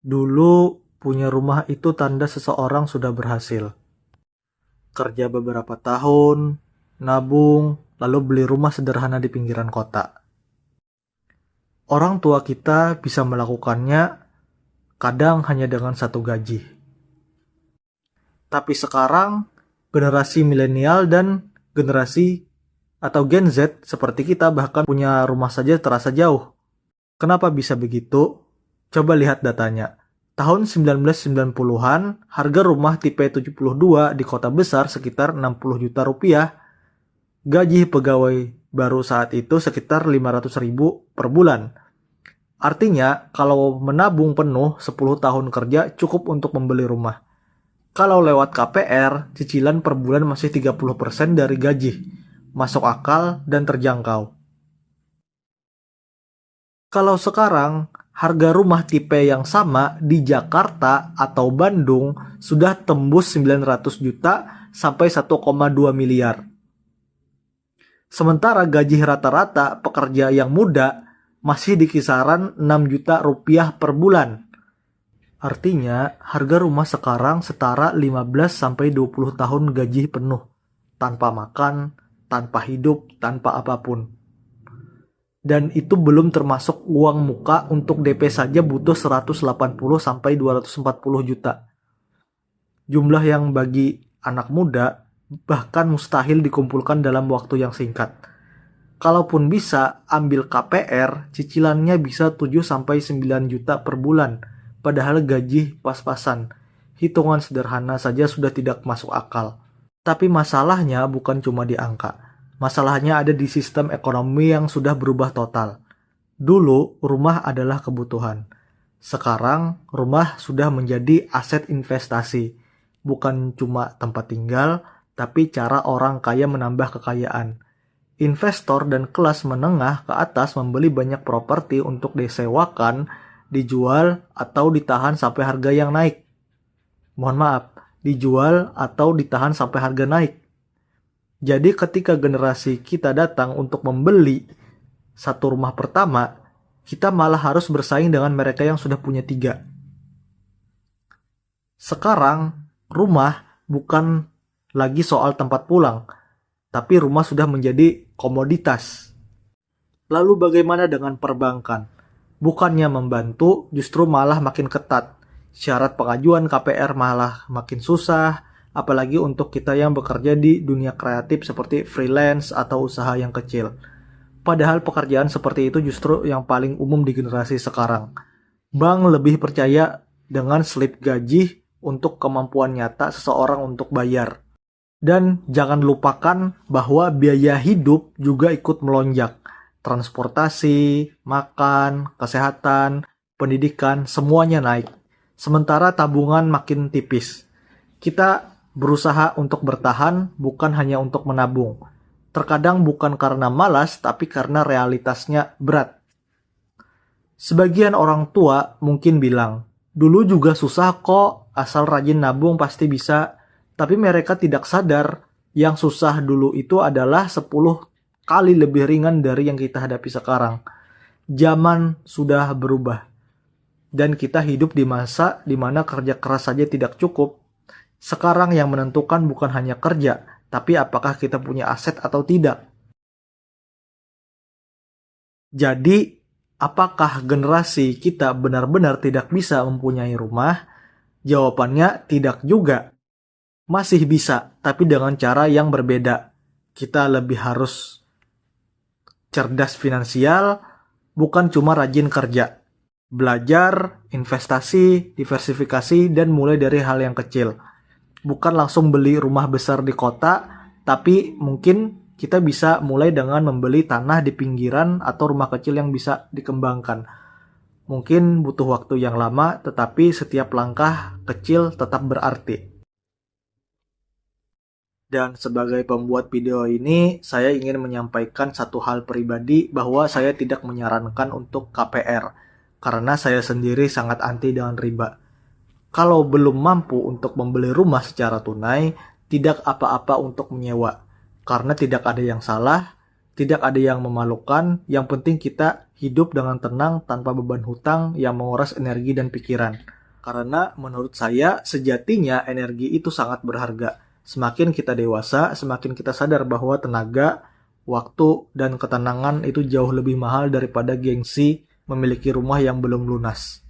Dulu, punya rumah itu tanda seseorang sudah berhasil. Kerja beberapa tahun, nabung, lalu beli rumah sederhana di pinggiran kota. Orang tua kita bisa melakukannya kadang hanya dengan satu gaji. Tapi sekarang, generasi milenial dan generasi atau Gen Z seperti kita bahkan punya rumah saja terasa jauh. Kenapa bisa begitu? Coba lihat datanya. Tahun 1990-an, harga rumah tipe 72 di kota besar sekitar 60 juta rupiah. Gaji pegawai baru saat itu sekitar 500 ribu per bulan. Artinya, kalau menabung penuh 10 tahun kerja cukup untuk membeli rumah. Kalau lewat KPR, cicilan per bulan masih 30% dari gaji. Masuk akal dan terjangkau. Kalau sekarang, harga rumah tipe yang sama di Jakarta atau Bandung sudah tembus 900 juta sampai 1,2 miliar. Sementara gaji rata-rata pekerja yang muda masih di kisaran 6 juta rupiah per bulan. Artinya, harga rumah sekarang setara 15 sampai 20 tahun gaji penuh, tanpa makan, tanpa hidup, tanpa apapun. Dan itu belum termasuk uang muka untuk DP saja butuh 180 sampai 240 juta. Jumlah yang bagi anak muda bahkan mustahil dikumpulkan dalam waktu yang singkat. Kalaupun bisa ambil KPR, cicilannya bisa 7 sampai 9 juta per bulan, padahal gaji pas-pasan. Hitungan sederhana saja sudah tidak masuk akal. Tapi masalahnya bukan cuma di angka. Masalahnya ada di sistem ekonomi yang sudah berubah total. Dulu, rumah adalah kebutuhan. Sekarang, rumah sudah menjadi aset investasi. Bukan cuma tempat tinggal, tapi cara orang kaya menambah kekayaan. Investor dan kelas menengah ke atas membeli banyak properti untuk disewakan, dijual, atau ditahan sampai harga yang naik. Mohon maaf, dijual atau ditahan sampai harga naik. Jadi ketika generasi kita datang untuk membeli satu rumah pertama, kita malah harus bersaing dengan mereka yang sudah punya 3. Sekarang, rumah bukan lagi soal tempat pulang, tapi rumah sudah menjadi komoditas. Lalu bagaimana dengan perbankan? Bukannya membantu, justru malah makin ketat. Syarat pengajuan KPR malah makin susah, apalagi untuk kita yang bekerja di dunia kreatif seperti freelance atau usaha yang kecil. Padahal pekerjaan seperti itu justru yang paling umum di generasi sekarang. Bank lebih percaya dengan slip gaji untuk kemampuan nyata seseorang untuk bayar. Dan jangan lupakan bahwa biaya hidup juga ikut melonjak. Transportasi, makan, kesehatan, pendidikan, semuanya naik. Sementara tabungan makin tipis. Kita berusaha untuk bertahan bukan hanya untuk menabung. Terkadang bukan karena malas, tapi karena realitasnya berat. Sebagian orang tua mungkin bilang, dulu juga susah kok, asal rajin nabung pasti bisa. Tapi mereka tidak sadar, yang susah dulu itu adalah 10 kali lebih ringan dari yang kita hadapi sekarang. Zaman sudah berubah. Dan kita hidup di masa di mana kerja keras saja tidak cukup. Sekarang yang menentukan bukan hanya kerja, tapi apakah kita punya aset atau tidak. Jadi, apakah generasi kita benar-benar tidak bisa mempunyai rumah? Jawabannya tidak juga. Masih bisa, tapi dengan cara yang berbeda. Kita lebih harus cerdas finansial, bukan cuma rajin kerja. Belajar, investasi, diversifikasi, dan mulai dari hal yang kecil. Bukan langsung beli rumah besar di kota, tapi mungkin kita bisa mulai dengan membeli tanah di pinggiran atau rumah kecil yang bisa dikembangkan. Mungkin butuh waktu yang lama, tetapi setiap langkah kecil tetap berarti. Dan sebagai pembuat video ini, saya ingin menyampaikan satu hal pribadi bahwa saya tidak menyarankan untuk KPR, karena saya sendiri sangat anti dengan riba. Kalau belum mampu untuk membeli rumah secara tunai, tidak apa-apa untuk menyewa. Karena tidak ada yang salah, Tidak ada yang memalukan, yang penting kita hidup dengan tenang tanpa beban hutang yang menguras energi dan pikiran. Karena menurut saya, sejatinya energi itu sangat berharga. Semakin kita dewasa, semakin kita sadar bahwa tenaga, waktu, dan ketenangan itu jauh lebih mahal daripada gengsi memiliki rumah yang belum lunas.